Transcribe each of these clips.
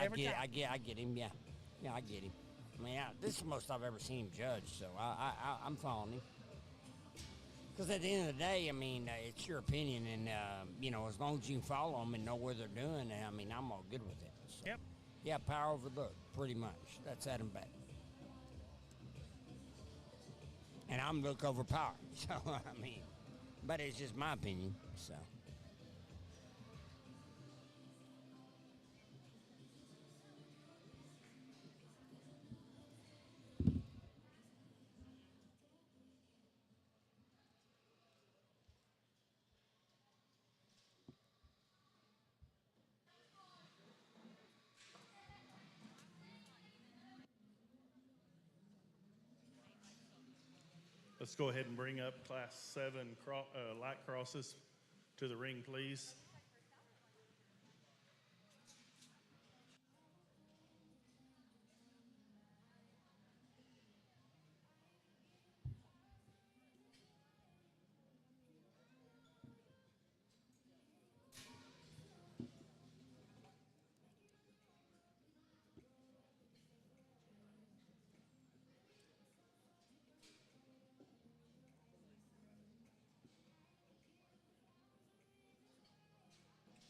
every time. I get him. Yeah, I get him. I mean, this is the most I've ever seen him judge, so I'm following him. Because at the end of the day, I mean, it's your opinion, and as long as you can follow them and know where they're doing, I mean, I'm all good with it. So, Yep. Yeah, power over look, pretty much. That's Adam Beck. And I'm look over power. So I mean, but it's just my opinion. So. Let's go ahead and bring up Class 7 light crosses to the ring, please.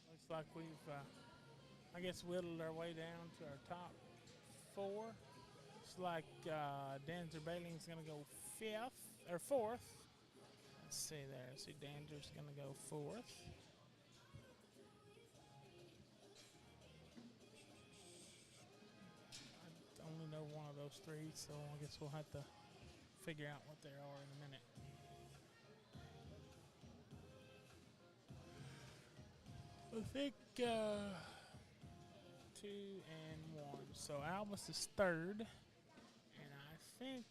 Looks like we've, I guess, whittled our way down to our top 4. Looks like Danzer Bailing's going to go 5th or 4th. Let's see there. Let's see, Danzer's going to go 4th. I only know one of those 3, so I guess we'll have to figure out what they are in a minute. I think 2 and 1. So Albus is 3rd, and I think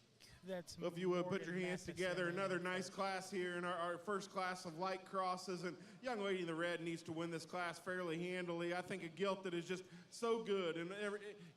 that's. Well, if you would put your hands together, another nice class here in our first class of light crosses. And young lady in the red needs to win this class fairly handily. I think a gilt that is just so good, and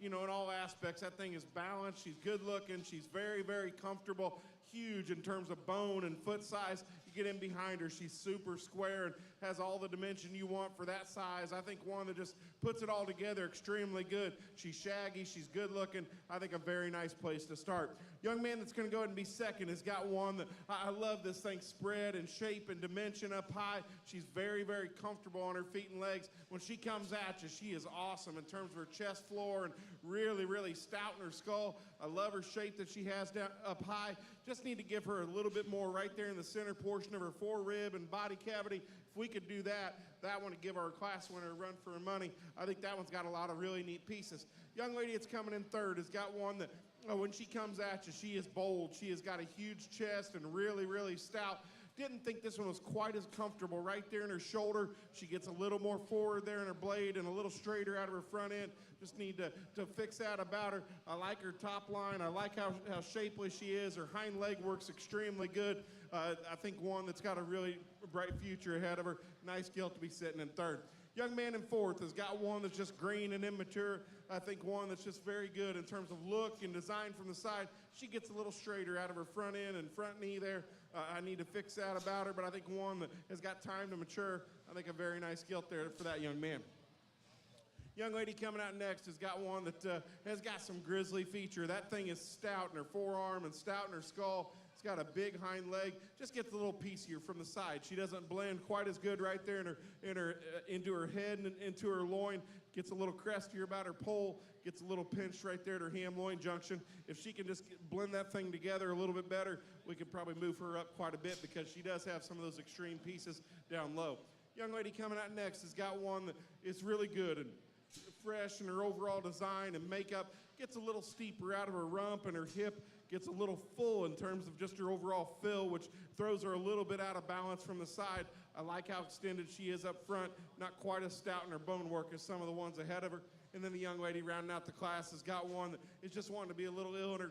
in all aspects. That thing is balanced. She's good looking. She's very, very comfortable. Huge in terms of bone and foot size. You get in behind her, she's super square and has all the dimension you want for that size. I think one that just puts it all together extremely good. She's shaggy, she's good looking. I think a very nice place to start. Young man that's going to go ahead and be 2nd has got one that I love. This thing spread and shape and dimension up high. She's very, very comfortable on her feet and legs. When she comes at you, she is awesome in terms of her chest floor and really, really stout in her skull. I love her shape that she has down up high. Just need to give her a little bit more right there in the center portion of her forerib and body cavity. If we could do that, that one would give our class winner a run for her money. I think that one's got a lot of really neat pieces. Young lady that's coming in 3rd has got one that when she comes at you, she is bold. She has got a huge chest and really, really stout. Didn't think this one was quite as comfortable right there in her shoulder. She gets a little more forward there in her blade and a little straighter out of her front end. Just need to fix that about her. I like her top line. I like how shapely she is. Her hind leg works extremely good. I think one that's got a really bright future ahead of her. Nice gilt to be sitting in 3rd. Young man in 4th has got one that's just green and immature. I think one that's just very good in terms of look and design from the side. She gets a little straighter out of her front end and front knee there. I need to fix that about her, but I think one that has got time to mature. I think a very nice gilt there for that young man. Young lady coming out next has got one that has got some grizzly feature. That thing is stout in her forearm and stout in her skull. It's got a big hind leg. Just gets a little piecier from the side. She doesn't blend quite as good right there into her head and into her loin. Gets a little crestier about her pole. Gets a little pinched right there at her ham-loin junction. If she can just blend that thing together a little bit better, we could probably move her up quite a bit because she does have some of those extreme pieces down low. Young lady coming out next has got one that is really good and fresh in her overall design and makeup. Gets a little steeper out of her rump and her hip. Gets a little full in terms of just her overall fill, which throws her a little bit out of balance from the side. I like how extended she is up front. Not quite as stout in her bone work as some of the ones ahead of her. And then the young lady rounding out the class has got one that is just wanting to be a little ill in her